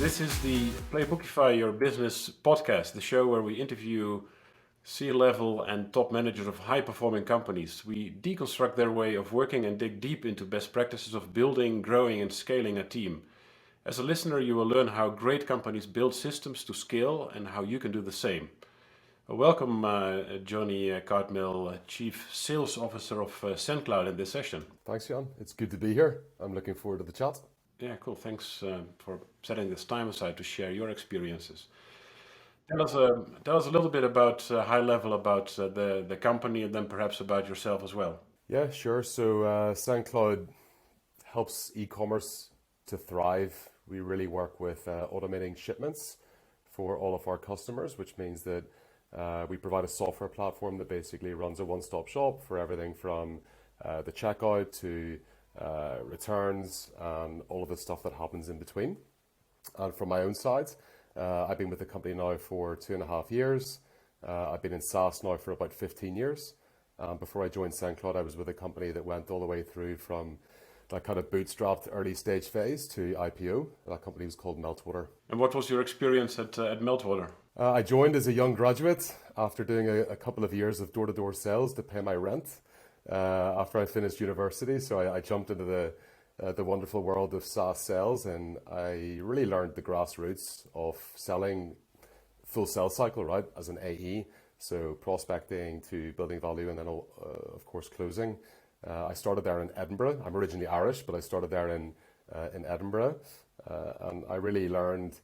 This is the Playbookify Your Business podcast, the show where we interview C-level and top managers of high-performing companies. We deconstruct their way of working and dig deep into best practices of building, growing, and scaling a team. As a listener, you will learn how great companies build systems to scale and how you can do the same. Welcome, Jonnie Cartmill, Chief Sales Officer of Sendcloud in this session. Thanks, Jan. It's good to be here. I'm looking forward to the chat. Yeah, cool. Thanks for setting this time aside to share your experiences. Tell us a little bit about high level about the company, and then perhaps about yourself as well. Yeah, sure. So Sendcloud helps e-commerce to thrive. We really work with automating shipments for all of our customers, which means that we provide a software platform that basically runs a one-stop shop for everything from the checkout to returns and all of the stuff that happens in between. And from my own side, I've been with the company now for 2.5 years. I've been in SaaS now for about 15 years. Before I joined Sendcloud, I was with a company that went all the way through from that kind of bootstrapped early stage phase to IPO. That company was called Meltwater. And what was your experience at Meltwater? I joined as a young graduate after doing a couple of years of door-to-door sales to pay my rent after I finished university. So I jumped into the wonderful world of SaaS sales, and I really learned the grassroots of selling full sales cycle, right, as an AE. So prospecting to building value and then, of course, closing. I started there in Edinburgh. I'm originally Irish, but I started there in Edinburgh. And I really learned,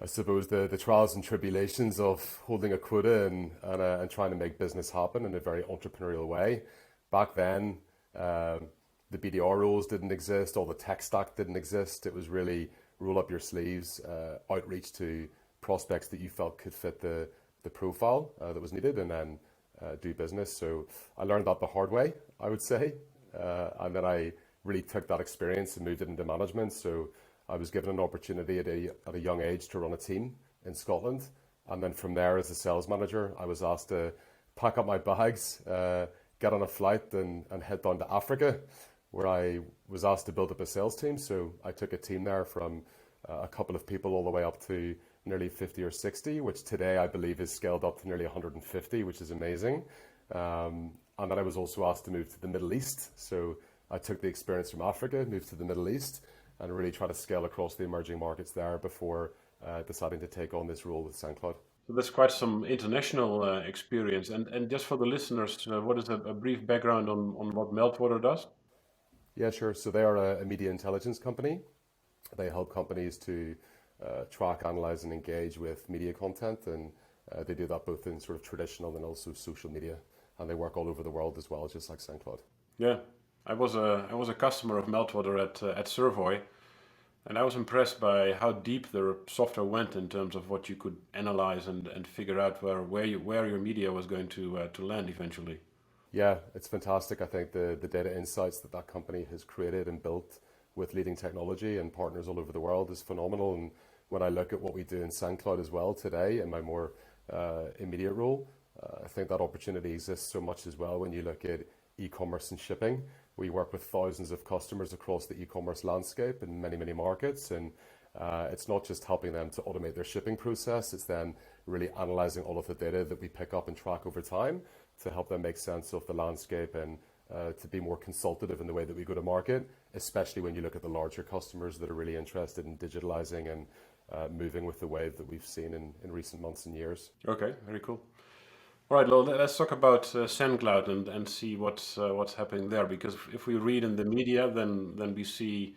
I suppose, the trials and tribulations of holding a quota and trying to make business happen in a very entrepreneurial way. Back then, the BDR rules didn't exist, all the tech stack didn't exist. It was really roll up your sleeves, outreach to prospects that you felt could fit the profile that was needed, and then do business. So I learned that the hard way, I would say. And then I really took that experience and moved it into management. So I was given an opportunity at a young age to run a team in Scotland. And then from there, as a sales manager, I was asked to pack up my bags, get on a flight and head down to Africa, where I was asked to build up a sales team. So I took a team there from a couple of people all the way up to nearly 50 or 60, which today I believe is scaled up to nearly 150, which is amazing. And then I was also asked to move to the Middle East. So I took the experience from Africa, moved to the Middle East, and really try to scale across the emerging markets there before deciding to take on this role with Sendcloud. So that's quite some international experience. And just for the listeners, what is a brief background on what Meltwater does? Yeah, sure. So they are a media intelligence company. They help companies to track, analyze, and engage with media content, and they do that both in sort of traditional and also social media. And they work all over the world as well, just like Sendcloud. Yeah, I was a customer of Meltwater at Servoy, and I was impressed by how deep their software went in terms of what you could analyze and figure out where your media was going to land eventually. Yeah, it's fantastic. I think the data insights that company has created and built with leading technology and partners all over the world is phenomenal. And when I look at what we do in Sendcloud as well today in my more immediate role, I think that opportunity exists so much as well when you look at e-commerce and shipping. We work with thousands of customers across the e-commerce landscape in many, many markets. And it's not just helping them to automate their shipping process, it's then really analyzing all of the data that we pick up and track over time to help them make sense of the landscape and to be more consultative in the way that we go to market, especially when you look at the larger customers that are really interested in digitalizing and moving with the wave that we've seen in recent months and years. Okay, very cool. All right, well, let's talk about Sendcloud and see what's happening there. Because if we read in the media, then we see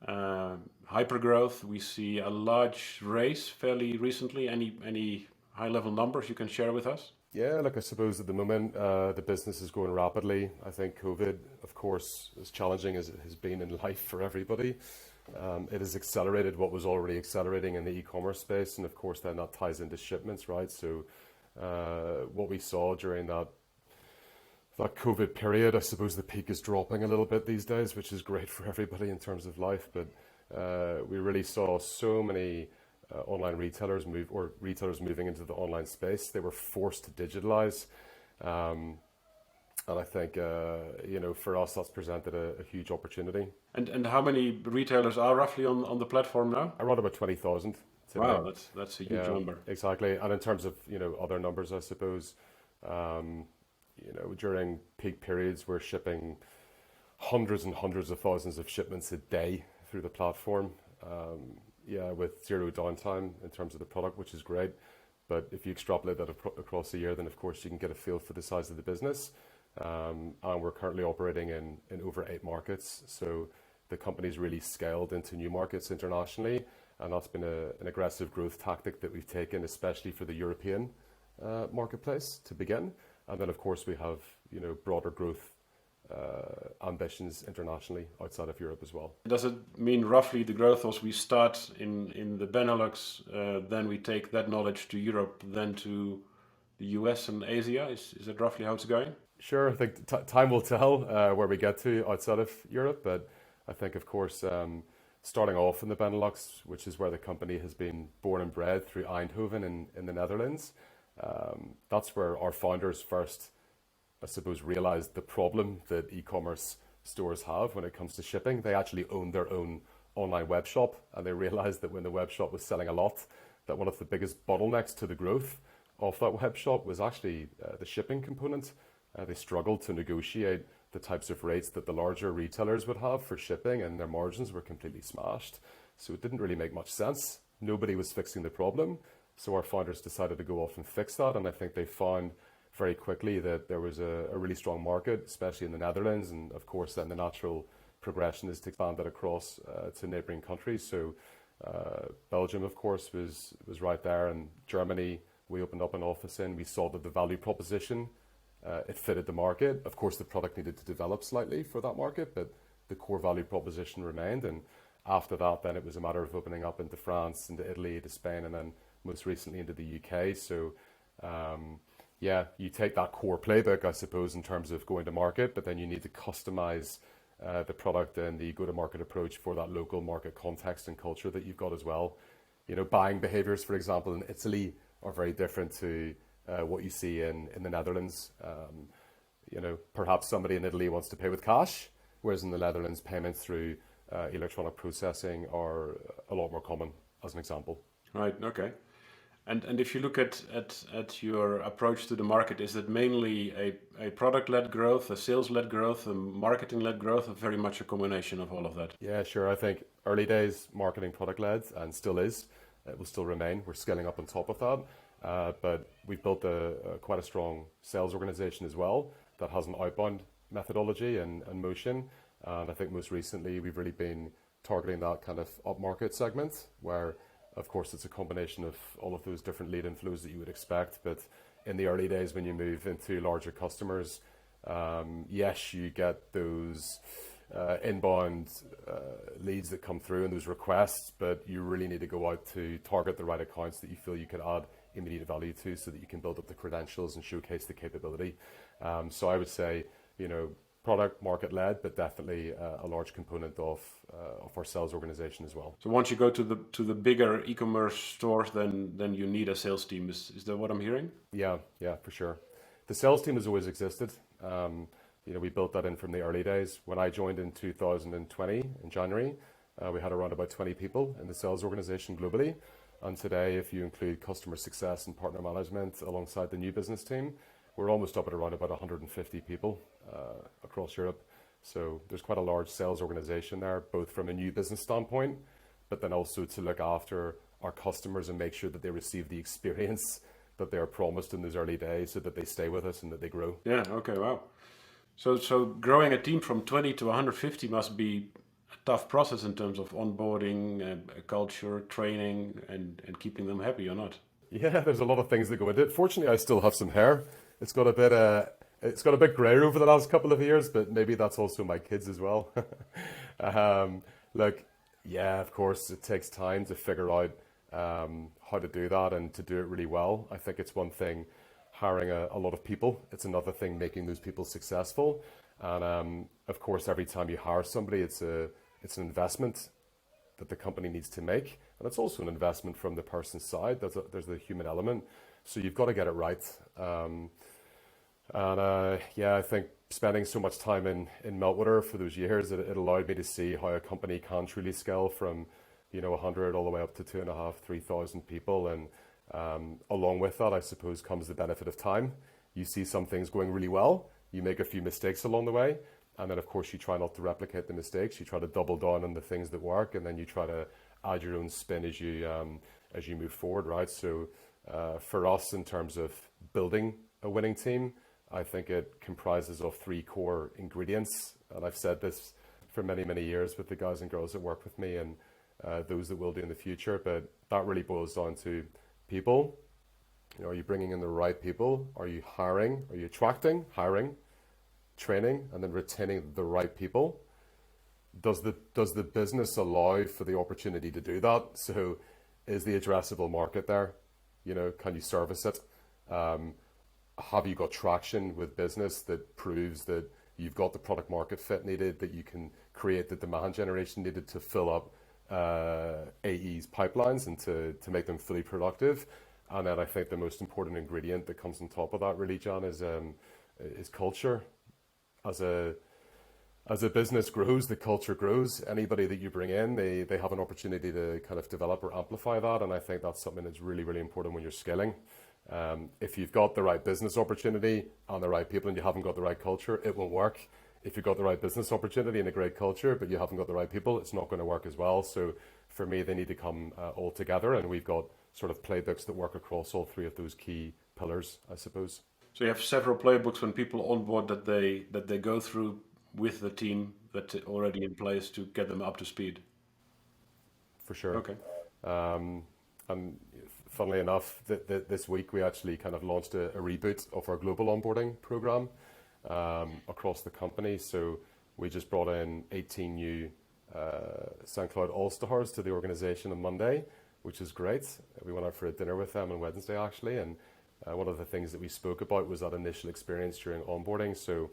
hypergrowth. We see a large race fairly recently. Any high-level numbers you can share with us? Yeah, look, I suppose at the moment the business is growing rapidly. I think COVID, of course, as challenging as it has been in life for everybody, it has accelerated what was already accelerating in the e-commerce space, and of course then that ties into shipments, right? So what we saw during that COVID period, I suppose the peak is dropping a little bit these days, which is great for everybody in terms of life. But we really saw so many online retailers retailers moving into the online space. They were forced to digitalize. And I think, for us, that's presented a huge opportunity. And how many retailers are roughly on the platform now? Around about 20,000 today. Wow, that's a huge Yeah, number. exactly. And in terms of, other numbers, I suppose, um, during peak periods, we're shipping hundreds and hundreds of thousands of shipments a day through the platform. Yeah, with zero downtime in terms of the product, which is great. But if you extrapolate that across a year, then of course you can get a feel for the size of the business. And we're currently operating in over 8 markets. So the company's really scaled into new markets internationally. And that's been an aggressive growth tactic that we've taken, especially for the European marketplace to begin. And then, of course, we have broader growth ambitions internationally outside of Europe as well. Does it mean roughly the growth as we start in the Benelux, then we take that knowledge to Europe, then to the US and Asia? Is that roughly how it's going? Sure, I think time will tell where we get to outside of Europe, but I think, of course, starting off in the Benelux, which is where the company has been born and bred through Eindhoven in the Netherlands, that's where our founders first, I suppose, realized the problem that e-commerce stores have when it comes to shipping. They actually own their own online web shop, and they realized that when the web shop was selling a lot, that one of the biggest bottlenecks to the growth of that web shop was actually the shipping component. They struggled to negotiate the types of rates that the larger retailers would have for shipping, and their margins were completely smashed. So it didn't really make much sense. Nobody was fixing the problem. So our founders decided to go off and fix that, and I think they found very quickly that there was a really strong market, especially in the Netherlands, and of course then the natural progression is to expand that across to neighbouring countries. So Belgium, of course, was right there, and Germany we opened up an office in. We saw that the value proposition, it fitted the market. Of course, the product needed to develop slightly for that market, but the core value proposition remained. And after that, then it was a matter of opening up into France, into Italy, to Spain, and then most recently into the UK. So yeah, you take that core playbook, I suppose, in terms of going to market, but then you need to customize the product and the go-to-market approach for that local market context and culture that you've got as well. Buying behaviors, for example, in Italy are very different to what you see in the Netherlands. Perhaps somebody in Italy wants to pay with cash, whereas in the Netherlands, payments through electronic processing are a lot more common, as an example. Right. Okay. And if you look at your approach to the market, is it mainly a product-led growth, a sales-led growth, a marketing-led growth, or very much a combination of all of that? Yeah, sure. I think early days marketing product-led, and still is. It will still remain. We're scaling up on top of that. But we've built quite a strong sales organization as well that has an outbound methodology and motion. And I think most recently we've really been targeting that kind of upmarket segment where, of course, it's a combination of all of those different lead inflows that you would expect. But in the early days, when you move into larger customers, yes, you get those inbound leads that come through and those requests, but you really need to go out to target the right accounts that you feel you can add immediate value to so that you can build up the credentials and showcase the capability. So I would say, product market led, but definitely a large component of our sales organization as well. So once you go to the bigger e-commerce stores, then you need a sales team. Is that what I'm hearing? Yeah, for sure. The sales team has always existed. We built that in from the early days. When I joined in 2020 in January, we had around about 20 people in the sales organization globally. And today, if you include customer success and partner management alongside the new business team, we're almost up at around about 150 people across Europe. So there's quite a large sales organization there, both from a new business standpoint, but then also to look after our customers and make sure that they receive the experience that they are promised in those early days so that they stay with us and that they grow. Yeah, okay, wow. So growing a team from 20 to 150 must be a tough process in terms of onboarding, culture, training, and keeping them happy or not? Yeah, there's a lot of things that go into it. Fortunately, I still have some hair. It's got a bit grey over the last couple of years, but maybe that's also my kids as well. Yeah, of course, it takes time to figure out how to do that and to do it really well. I think it's one thing hiring a lot of people. It's another thing making those people successful. And of course, every time you hire somebody, it's an investment that the company needs to make. And it's also an investment from the person's side. There's the human element. So you've got to get it right. And yeah, I think spending so much time in Meltwater for those years, it allowed me to see how a company can truly scale from, 100 all the way up to 2,500, 3,000 people. And along with that, I suppose, comes the benefit of time. You see some things going really well, you make a few mistakes along the way, and then of course you try not to replicate the mistakes. You try to double down on the things that work, and then you try to add your own spin as you move forward, right? So for us, in terms of building a winning team, I think it comprises of three core ingredients, and I've said this for many, many years with the guys and girls that work with me, and those that will do in the future. But that really boils down to people. Are you bringing in the right people? Are you hiring? Are you attracting, hiring, training, and then retaining the right people? Does the business allow for the opportunity to do that? So, is the addressable market there? Can you service it? Have you got traction with business that proves that you've got the product market fit needed, that you can create the demand generation needed to fill up AE's pipelines and to make them fully productive? And then I think the most important ingredient that comes on top of that, really, John, is culture. As a business grows, the culture grows. Anybody that you bring in, they have an opportunity to kind of develop or amplify that. And I think that's something that's really, really important when you're scaling. If you've got the right business opportunity and the right people and you haven't got the right culture, it won't work. If you've got the right business opportunity and a great culture, but you haven't got the right people, it's not going to work as well. So for me, they need to come all together, and we've got sort of playbooks that work across all three of those key pillars, I suppose. So you have several playbooks when people onboard that they go through with the team that's already in place to get them up to speed. For sure. Okay. And funnily enough, this week we actually kind of launched a reboot of our global onboarding program across the company. So we just brought in 18 new Sendcloud All-Stars to the organization on Monday, which is great. We went out for a dinner with them on Wednesday, actually, and one of the things that we spoke about was that initial experience during onboarding. So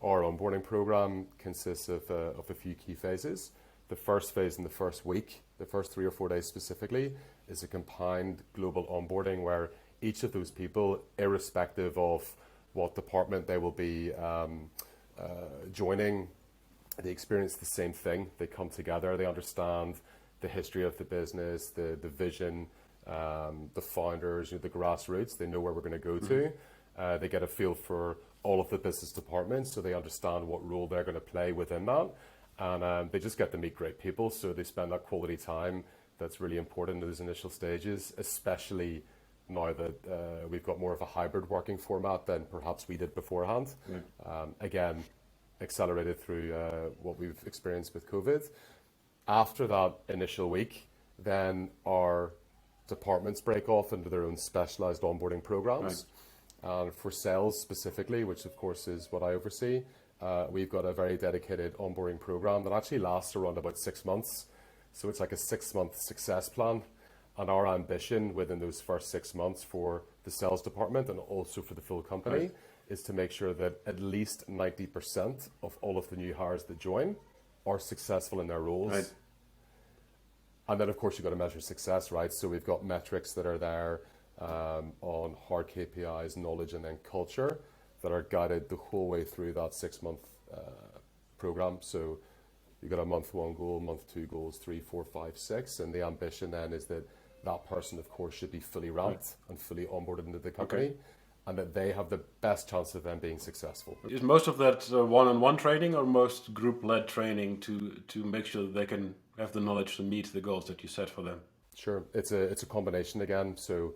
our onboarding program consists of a few key phases. The first phase in the first week, the first 3 or 4 days specifically, is a combined global onboarding where each of those people, irrespective of what department they will be joining, they experience the same thing. They come together, they understand the history of the business, the vision, the founders, the grassroots. They know where we're going to go to. They get a feel for all of the business departments, so they understand what role they're going to play within that. And they just get to meet great people, so they spend that quality time that's really important in those initial stages, especially now that we've got more of a hybrid working format than perhaps we did beforehand. Again, accelerated through what we've experienced with COVID. After that initial week, then our departments break off into their own specialized onboarding programs. And for sales specifically, which of course is what I oversee, we've got a very dedicated onboarding program that actually lasts around about 6 months. So it's like a 6-month success plan. And our ambition within those first 6 months for the sales department and also for the full company is to make sure that at least 90% of all of the new hires that join are successful in their roles. And then of course you've got to measure success, right? So we've got metrics that are there on hard KPIs, knowledge, and then culture that are guided the whole way through that 6-month program. So you've got a month 1 goal, month 2 goals, 3, 4, 5, 6. And the ambition then is that that person, of course, should be fully ramped and fully onboarded into the company, and that they have the best chance of them being successful. Is most of that one-on-one training or most group-led training to make sure that they can have the knowledge to meet the goals that you set for them? Sure, it's a combination again. So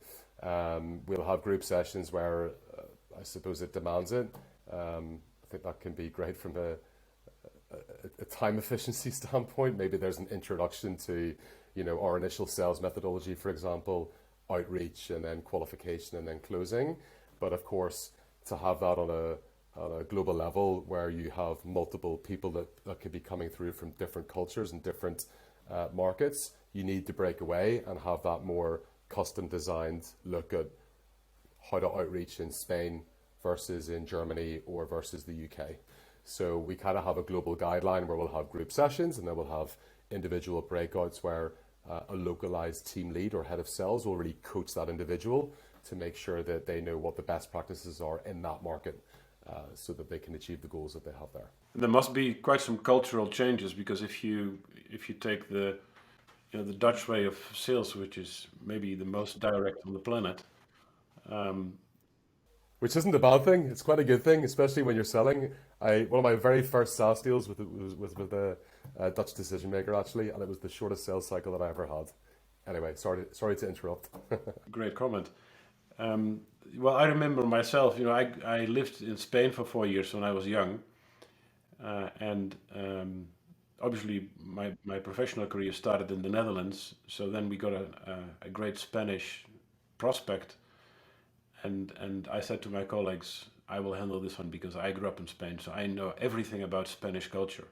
we'll have group sessions where I suppose it demands it. I think that can be great from a time efficiency standpoint. Maybe there's an introduction to our initial sales methodology, for example, outreach and then qualification and then closing. But of course, to have that on a global level where you have multiple people that could be coming through from different cultures and different markets, you need to break away and have that more custom designed look at how to outreach in Spain versus in Germany or versus the UK. So we kind of have a global guideline where we'll have group sessions and then we'll have individual breakouts where a localized team lead or head of sales will really coach that individual to make sure that they know what the best practices are in that market. so that they can achieve the goals that they have there. There must be quite some cultural changes, because if you take the Dutch way of sales, which is maybe the most direct on the planet. Which isn't a bad thing. It's quite a good thing, especially when you're selling. One of my very first SaaS deals was with a Dutch decision maker, actually, and it was the shortest sales cycle that I ever had. Anyway, sorry to interrupt. Great comment. Well, I remember myself. I lived in Spain for 4 years when I was young, and obviously my professional career started in the Netherlands. So then we got a great Spanish prospect. And I said to my colleagues, I will handle this one because I grew up in Spain, so I know everything about Spanish culture.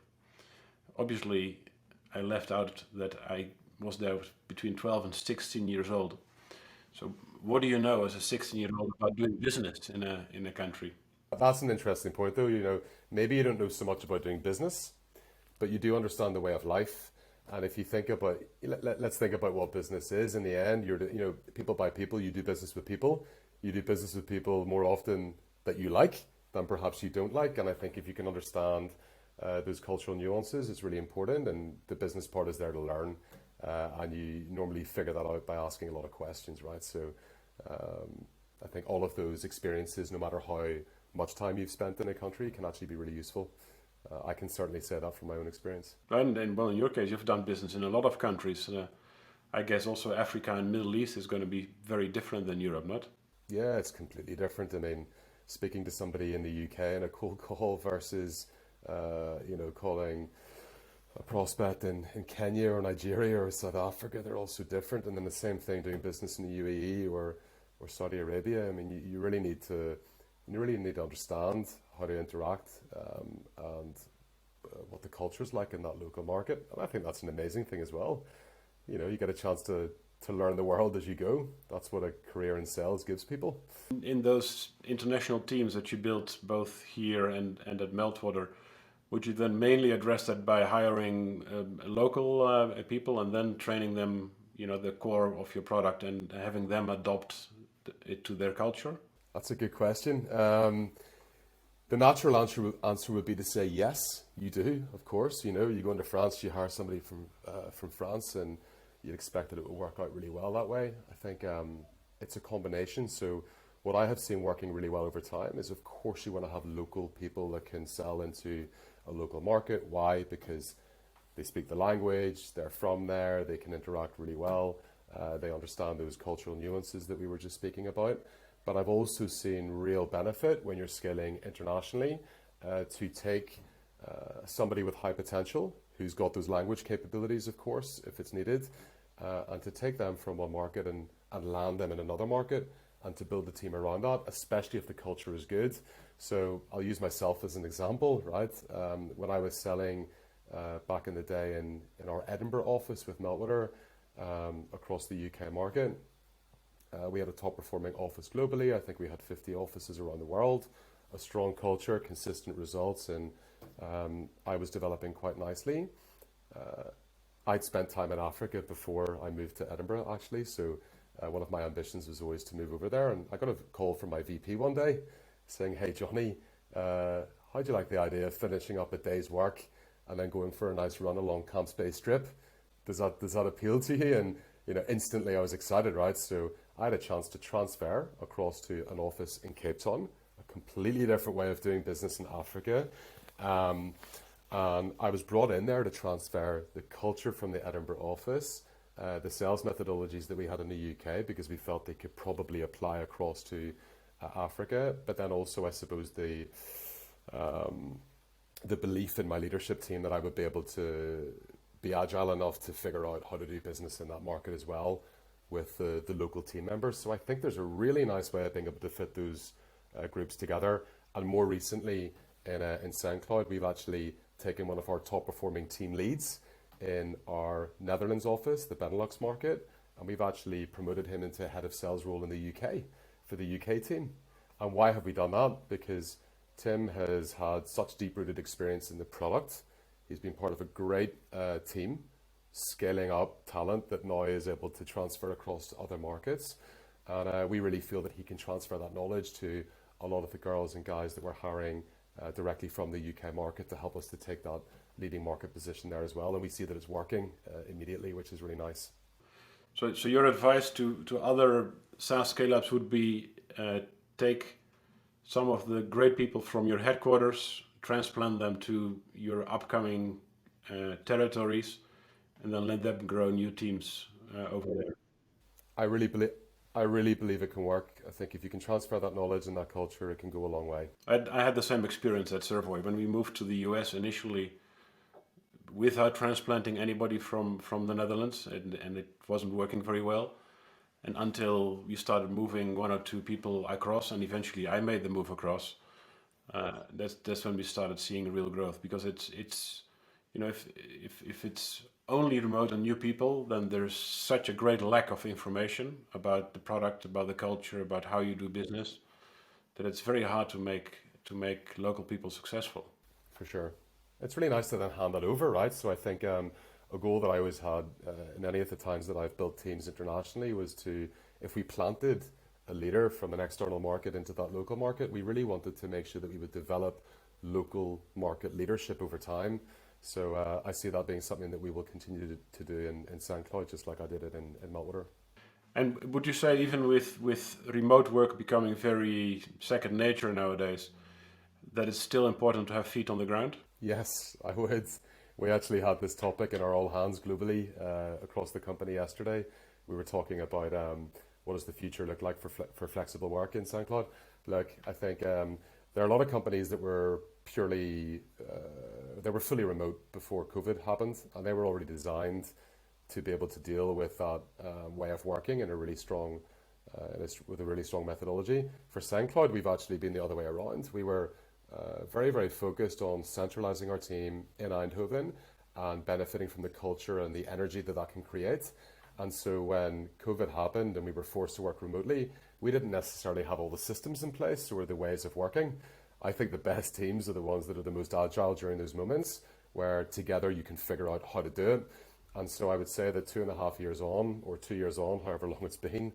Obviously, I left out that I was there between 12 and 16 years old. So what do you know as a 16-year-old about doing business in a country? That's an interesting point, though. Maybe you don't know so much about doing business, but you do understand the way of life. And if you think about, let's think about what business is. In the end, people by people. You do business with people. You do business with people more often that you like than perhaps you don't like. And I think if you can understand those cultural nuances, it's really important. And the business part is there to learn. And you normally figure that out by asking a lot of questions, right? So I think all of those experiences, no matter how much time you've spent in a country, can actually be really useful. I can certainly say that from my own experience. And well, in your case, you've done business in a lot of countries. I guess also Africa and Middle East is going to be very different than Europe, not? Yeah, it's completely different. I mean, speaking to somebody in the UK in a cold call versus, calling a prospect in Kenya or Nigeria or South Africa, they're all so different. And then the same thing doing business in the UAE or Saudi Arabia. I mean, you really need to understand how to interact and what the culture is like in that local market. And I think that's an amazing thing as well. You get a chance to learn the world as you go. That's what a career in sales gives people. In those international teams that you built both here and at Meltwater, would you then mainly address that by hiring local people and then training them, the core of your product and having them adopt it to their culture? That's a good question. The natural answer would be to say yes, you do, of course. You go into France, you hire somebody from France, and you'd expect that it would work out really well that way. I think it's a combination. So what I have seen working really well over time is, of course, you want to have local people that can sell into a local market. Why? Because they speak the language, they're from there, they can interact really well, they understand those cultural nuances that we were just speaking about. But I've also seen real benefit when you're scaling internationally to take somebody with high potential who's got those language capabilities, of course, if it's needed, and to take them from one market and land them in another market and to build the team around that, especially if the culture is good. So I'll use myself as an example, right? When I was selling back in the day in our Edinburgh office with Meltwater across the UK market, we had a top performing office globally. I think we had 50 offices around the world, a strong culture, consistent results, and I was developing quite nicely. I'd spent time in Africa before I moved to Edinburgh, actually, so one of my ambitions was always to move over there. And I got a call from my VP one day saying, "Hey, Jonnie, how'd you like the idea of finishing up a day's work and then going for a nice run along Camps Bay Strip? Does that appeal to you?" And instantly I was excited, right? So I had a chance to transfer across to an office in Cape Town, a completely different way of doing business in Africa. And I was brought in there to transfer the culture from the Edinburgh office, the sales methodologies that we had in the UK, because we felt they could probably apply across to Africa. But then also, I suppose, the belief in my leadership team that I would be able to be agile enough to figure out how to do business in that market as well with the local team members. So I think there's a really nice way of being able to fit those groups together. And more recently in Sendcloud, we've actually taken one of our top performing team leads in our Netherlands office, the Benelux market, and we've actually promoted him into head of sales role in the UK for the UK team. And why have we done that? Because Tim has had such deep-rooted experience in the product. He's been part of a great team, scaling up talent that now is able to transfer across to other markets. And we really feel that he can transfer that knowledge to a lot of the girls and guys that we're hiring directly from the UK market to help us to take that leading market position there as well. And we see that it's working immediately, which is really nice. So your advice to other SaaS scale-ups would be take some of the great people from your headquarters, transplant them to your upcoming territories, and then let them grow new teams over there. I really believe I really believe it can work. I think if you can transfer that knowledge and that culture, it can go a long way. I had the same experience at Servoy. When we moved to the US initially, without transplanting anybody from the Netherlands, and it wasn't working very well. And until we started moving one or two people across, and eventually I made the move across, that's when we started seeing real growth. Because it's if it's only remote and new people, then there's such a great lack of information about the product, about the culture, about how you do business, that it's very hard to make local people successful. For sure. It's really nice to then hand that over, right? So I think a goal that I always had in any of the times that I've built teams internationally was to, if we planted a leader from an external market into that local market, we really wanted to make sure that we would develop local market leadership over time. So I see that being something that we will continue to do in Sendcloud, just like I did it in Meltwater. And would you say even with remote work becoming very second nature nowadays, that it's still important to have feet on the ground? Yes, I would. We actually had this topic in our all hands globally across the company yesterday. We were talking about what does the future look like for flexible work in Sendcloud. Look, I think there are a lot of companies that were purely, they were fully remote before COVID happened, and they were already designed to be able to deal with that way of working in a really strong, with a really strong methodology. For Sendcloud, we've actually been the other way around. We were very, very focused on centralizing our team in Eindhoven and benefiting from the culture and the energy that that can create. And so when COVID happened and we were forced to work remotely, we didn't necessarily have all the systems in place or the ways of working. I think the best teams are the ones that are the most agile during those moments where together you can figure out how to do it. And so I would say that 2.5 years on, or 2 years on, however long it's been,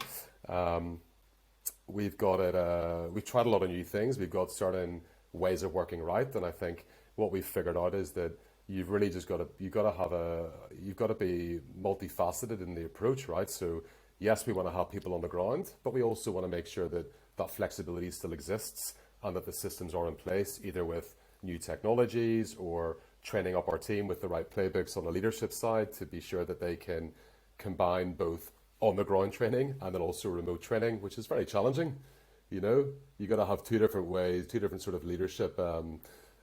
we've got it, we've tried a lot of new things. We've got certain ways of working right. And I think what we've figured out is that you've really just got to, you've got to be multifaceted in the approach, right? So yes, we want to have people on the ground, but we also want to make sure that that flexibility still exists and that the systems are in place, either with new technologies or training up our team with the right playbooks on the leadership side to be sure that they can combine both on the ground training and then also remote training, which is very challenging. You know, you got to have two different ways, two different sort of leadership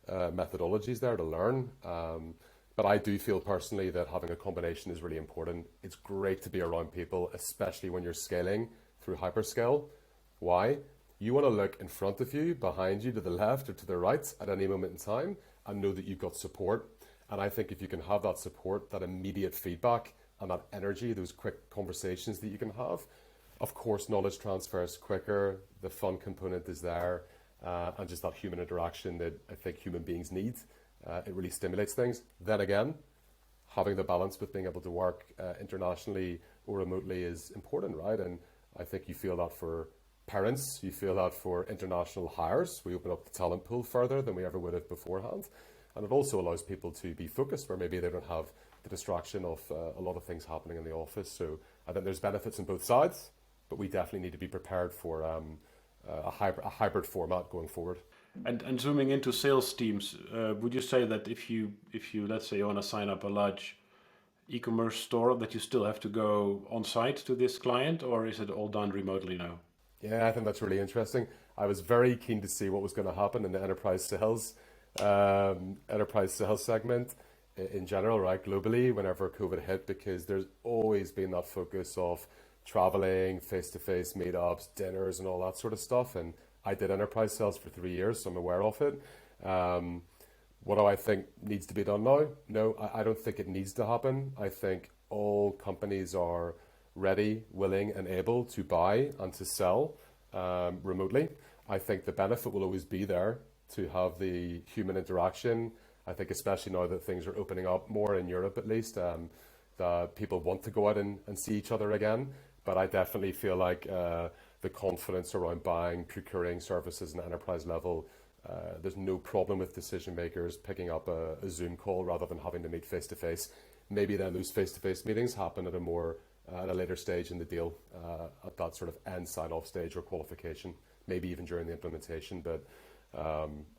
methodologies there to learn. But I do feel personally that having a combination is really important. It's great to be around people, especially when you're scaling through hyperscale. Why? You want to look in front of you, behind you, to the left or to the right at any moment in time and know that you've got support. And I think if you can have that support, that immediate feedback and that energy, those quick conversations that you can have, of course, knowledge transfers quicker, the fun component is there, and just that human interaction that I think human beings need. It really stimulates things. Then again, having the balance with being able to work internationally or remotely is important, right? And I think you feel that for parents, you feel that for international hires. We open up the talent pool further than we ever would have beforehand. And it also allows people to be focused where maybe they don't have the distraction of a lot of things happening in the office. So I think there's benefits on both sides, but we definitely need to be prepared for a hybrid format going forward. And zooming into sales teams, would you say that if you let's say you want to sign up a large e-commerce store, that you still have to go on site to this client, or is it all done remotely now? Yeah, I think that's really interesting. I was very keen to see what was going to happen in the enterprise sales segment in general, right, globally, whenever COVID hit, because there's always been that focus of traveling, face-to-face meetups, dinners, and all that sort of stuff. And I did enterprise sales for 3 years, so I'm aware of it. What do I think needs to be done now? No, I don't think it needs to happen. I think all companies are ready, willing, and able to buy and to sell remotely. I think the benefit will always be there to have the human interaction. I think especially now that things are opening up more in Europe, at least, that people want to go out and see each other again. But I definitely feel like the confidence around buying, procuring services in the enterprise level. There's no problem with decision makers picking up a Zoom call rather than having to meet face to face. Maybe then those face to face meetings happen at a later stage in the deal, at that sort of end sign off stage or qualification, maybe even during the implementation. But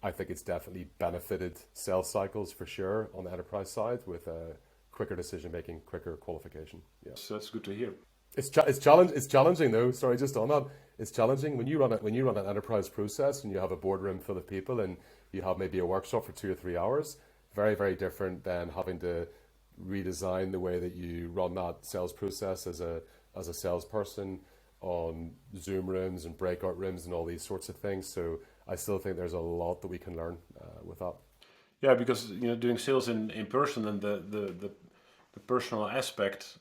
I think it's definitely benefited sales cycles for sure on the enterprise side with quicker decision making, quicker qualification. Yeah. So that's good to hear. It's challenging though. Sorry, just on that, it's challenging when you run an enterprise process and you have a boardroom full of people and you have maybe a workshop for 2 or 3 hours. Very, very different than having to redesign the way that you run that sales process as a salesperson on Zoom rooms and breakout rooms and all these sorts of things. So I still think there's a lot that we can learn with that. Yeah, because doing sales in person and the personal aspect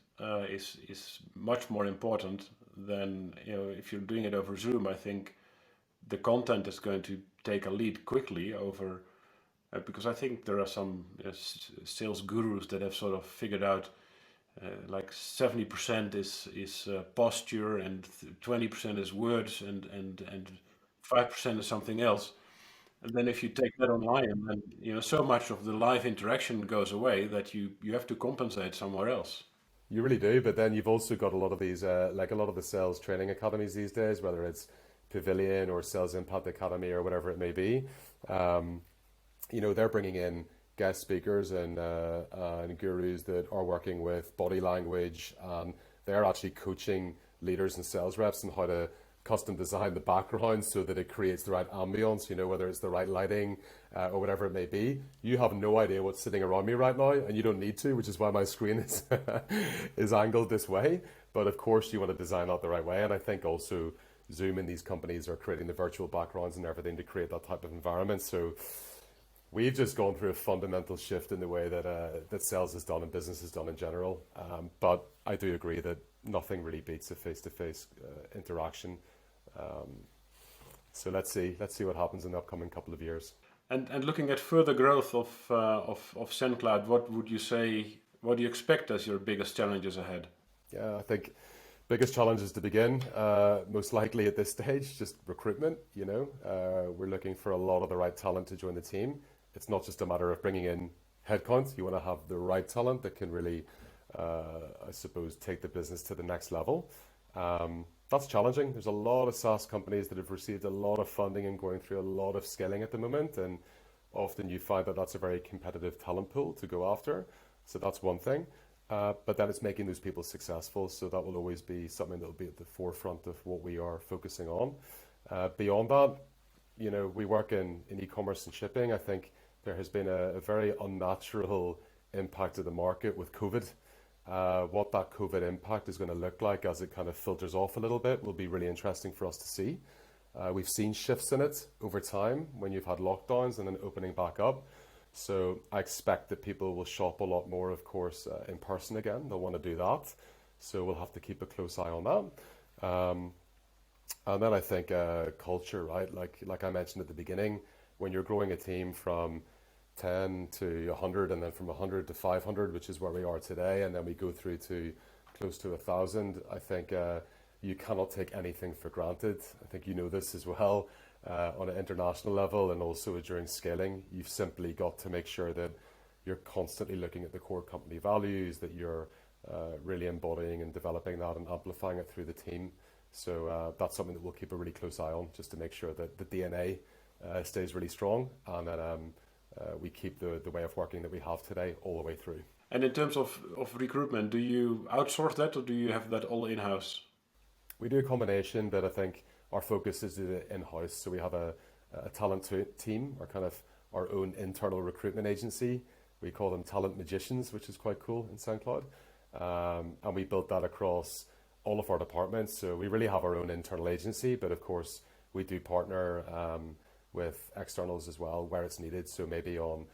is much more important than if you're doing it over Zoom. I think the content is going to take a lead quickly over because I think there are some sales gurus that have sort of figured out like 70% is posture and 20% is words and 5% is something else. And then if you take that online, then so much of the live interaction goes away that you have to compensate somewhere else. You really do, but then you've also got a lot of these, like a lot of the sales training academies these days, whether it's Pavilion or Sales Impact Academy or whatever it may be. They're bringing in guest speakers and gurus that are working with body language. They're actually coaching leaders and sales reps on how to custom design the background so that it creates the right ambience, whether it's the right lighting or whatever it may be. You have no idea what's sitting around me right now, and you don't need to, which is why my screen is is angled this way. But of course, you want to design that the right way. And I think also Zoom and these companies are creating the virtual backgrounds and everything to create that type of environment. So we've just gone through a fundamental shift in the way that sales is done and business is done in general. But I do agree that nothing really beats a face-to-face interaction. So let's see what happens in the upcoming couple of years. And looking at further growth of Sendcloud, what would you say? What do you expect as your biggest challenges ahead? Yeah, I think biggest challenges to begin, most likely at this stage, just recruitment. We're looking for a lot of the right talent to join the team. It's not just a matter of bringing in headcount. You want to have the right talent that can really, I suppose, take the business to the next level. That's challenging. There's a lot of SaaS companies that have received a lot of funding and going through a lot of scaling at the moment. And often you find that that's a very competitive talent pool to go after. So that's one thing. But then it's making those people successful. So that will always be something that will be at the forefront of what we are focusing on. Beyond that, we work in e-commerce and shipping. I think there has been a very unnatural impact of the market with COVID. What that COVID impact is going to look like as it kind of filters off a little bit will be really interesting for us to see. We've seen shifts in it over time when you've had lockdowns and then opening back up. So I expect that people will shop a lot more, of course, in person again. They'll want to do that. So we'll have to keep a close eye on that. And then I think culture, right? Like I mentioned at the beginning, when you're growing a team from 10 to 100 and then from 100 to 500, which is where we are today, and then we go through to close to 1,000, I think you cannot take anything for granted. I think you know this as well on an international level and also during scaling. You've simply got to make sure that you're constantly looking at the core company values, that you're really embodying and developing that and amplifying it through the team. So that's something that we'll keep a really close eye on, just to make sure that the DNA stays really strong and that we keep the way of working that we have today all the way through. And in terms of recruitment, do you outsource that or do you have that all in-house? We do a combination, but I think our focus is in-house. So we have a talent team, or kind of our own internal recruitment agency. We call them talent magicians, which is quite cool in Sendcloud. And we built that across all of our departments. So we really have our own internal agency, but of course we do partner with externals as well where it's needed. So maybe on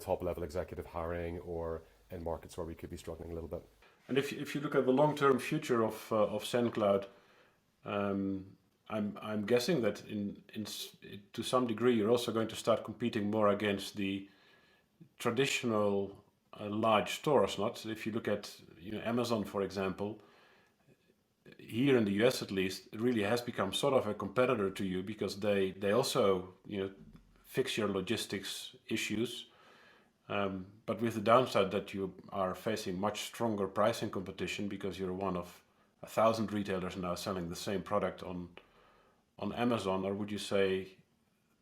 top level executive hiring or in markets where we could be struggling a little bit. And if you look at the long-term future of Sendcloud, I'm guessing that to some degree you're also going to start competing more against the traditional large stores. Not if you look at Amazon, for example, here in the US at least, it really has become sort of a competitor to you because they also, fix your logistics issues. But with the downside that you are facing much stronger pricing competition because you're one of 1,000 retailers now selling the same product on Amazon, or would you say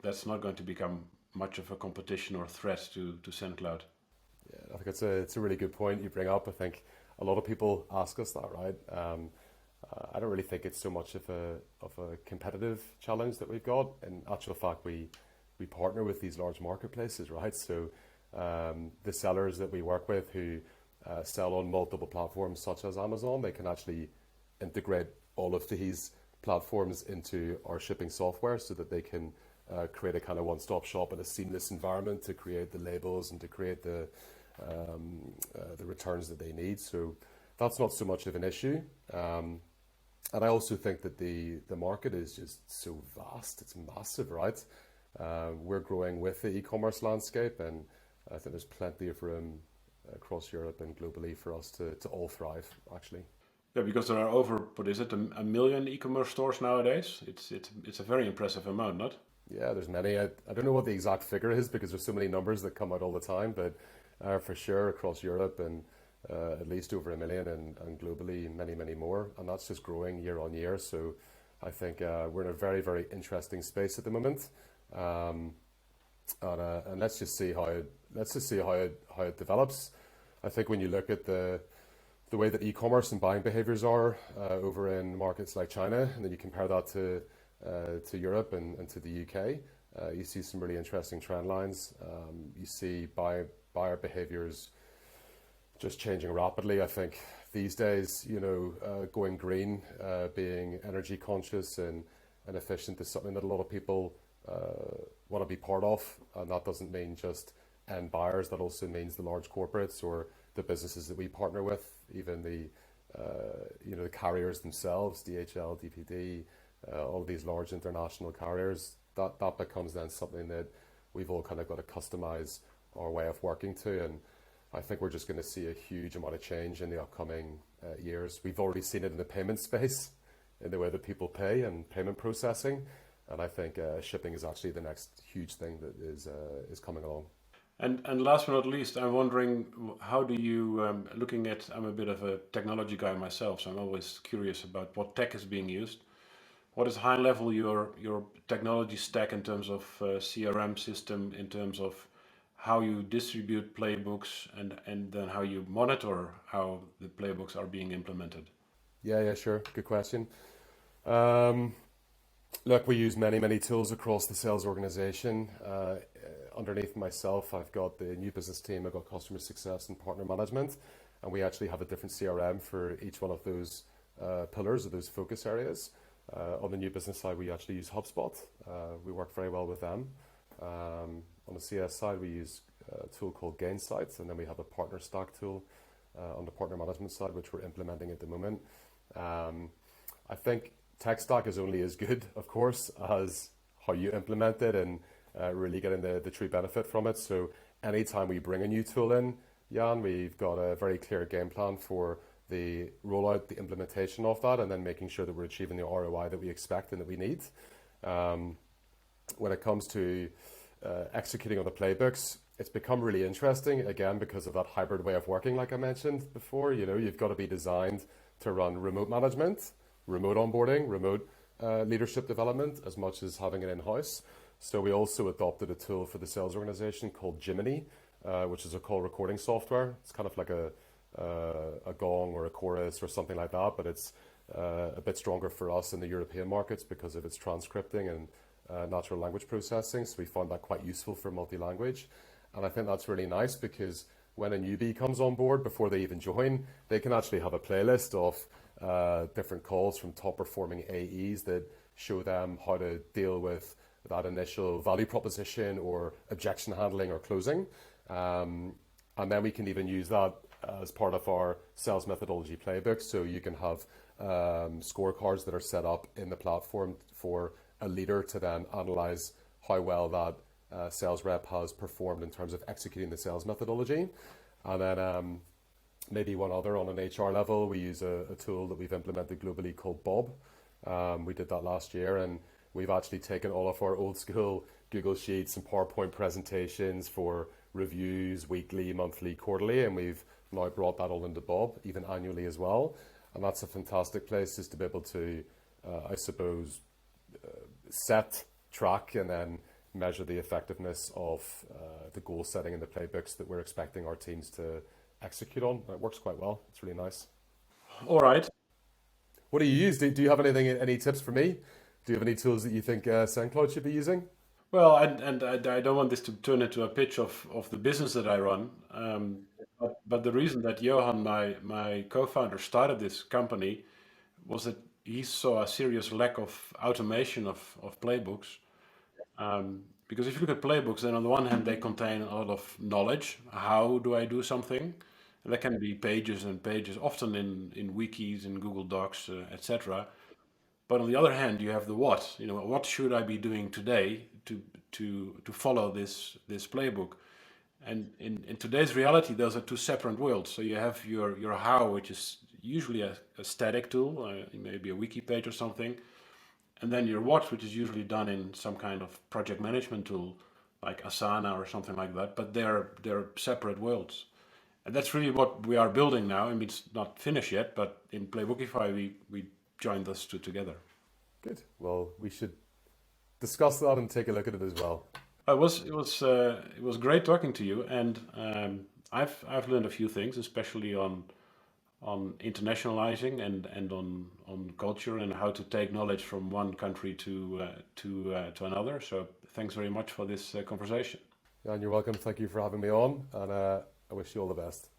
that's not going to become much of a competition or threat to Sendcloud? Yeah, I think it's a really good point you bring up. I think a lot of people ask us that, right? I don't really think it's so much of a competitive challenge that we've got. In actual fact, we partner with these large marketplaces, right? So the sellers that we work with who sell on multiple platforms such as Amazon, they can actually integrate all of these platforms into our shipping software so that they can create a kind of one-stop shop and a seamless environment to create the labels and to create the returns that they need. So that's not so much of an issue. And I also think that the market is just so vast. It's massive, right? We're growing with the e-commerce landscape, and I think there's plenty of room across Europe and globally for us to all thrive, actually. Yeah, because there are over, what is it, a million e-commerce stores nowadays? It's a very impressive amount, not? Yeah, there's many. I don't know what the exact figure is because there's so many numbers that come out all the time, but for sure across Europe and at least over a million and globally many, many more. And that's just growing year on year. So I think we're in a very, very interesting space at the moment. Um, and let's just see how it develops. I think when you look at the way that e-commerce and buying behaviors are over in markets like China, and then you compare that to Europe and to the UK, you see some really interesting trend lines. You see buyer behaviors just changing rapidly. I think these days, going green, being energy conscious and efficient is something that a lot of people want to be part of. And that doesn't mean just end buyers. That also means the large corporates or the businesses that we partner with, even the carriers themselves, DHL, DPD, all these large international carriers. That becomes then something that we've all kind of got to customize our way of working to. And I think we're just going to see a huge amount of change in the upcoming years. We've already seen it in the payment space, in the way that people pay and payment processing. And I think shipping is actually the next huge thing that is coming along. And last but not least, I'm wondering how do you, I'm a bit of a technology guy myself, so I'm always curious about what tech is being used. What is high level your technology stack in terms of CRM system, in terms of how you distribute playbooks and then how you monitor how the playbooks are being implemented? Yeah, sure. Good question. Um, Look, we use many, many tools across the sales organization. Underneath myself, I've got the new business team, I've got customer success and partner management, and we actually have a different CRM for each one of those pillars or those focus areas. On the new business side, we actually use HubSpot. We work very well with them. On the CS side, we use a tool called Gainsight, and then we have a partner stack tool on the partner management side, which we're implementing at the moment. I think tech stack is only as good, of course, as how you implement it and really getting the true benefit from it. So anytime we bring a new tool in, Jan, we've got a very clear game plan for the rollout, the implementation of that, and then making sure that we're achieving the ROI that we expect and that we need. Um, when it comes to executing on the playbooks, it's become really interesting, again, because of that hybrid way of working, like I mentioned before. You've got to be designed to run remote management, remote onboarding, remote leadership development, as much as having it in-house. So we also adopted a tool for the sales organization called Jiminy, which is a call recording software. It's kind of like a Gong or a Chorus or something like that, but it's a bit stronger for us in the European markets because of its transcripting and natural language processing. So we found that quite useful for multi-language. And I think that's really nice because when a newbie comes on board, before they even join, they can actually have a playlist of different calls from top performing AEs that show them how to deal with that initial value proposition or objection handling or closing. And then we can even use that as part of our sales methodology playbook. So you can have scorecards that are set up in the platform for a leader to then analyze how well that sales rep has performed in terms of executing the sales methodology. And then maybe one other on an HR level. We use a tool that we've implemented globally called Bob. We did that last year, and we've actually taken all of our old school Google Sheets and PowerPoint presentations for reviews, weekly, monthly, quarterly, and we've now brought that all into Bob, even annually as well. And that's a fantastic place just to be able to, I suppose, set, track, and then measure the effectiveness of the goal setting and the playbooks that we're expecting our teams to execute on. It works quite well. It's really nice. All right. What do you use? Do you have any tips for me? Do you have any tools that you think Sendcloud should be using? Well, and I don't want this to turn into a pitch of the business that I run. But the reason that Johan, my co-founder, started this company was that he saw a serious lack of automation of playbooks. Because if you look at playbooks, then on the one hand, they contain a lot of knowledge. How do I do something? And that can be pages and pages, often in wikis, in Google Docs, etc. But on the other hand, you have the what. You know, what should I be doing today to follow this playbook? And in today's reality, those are two separate worlds. So you have your how, which is usually a static tool, maybe a wiki page or something, and then your what, which is usually done in some kind of project management tool like Asana or something like that. But they're separate worlds, and that's really what we are building now. I mean, it's not finished yet, but in Playbookify we joined those two together. Good. Well, we should discuss that and take a look at it as well. It was great talking to you, and I've learned a few things, especially on internationalizing and on culture and how to take knowledge from one country to another. So thanks very much for this conversation. And you're welcome. Thank you for having me on, and I wish you all the best.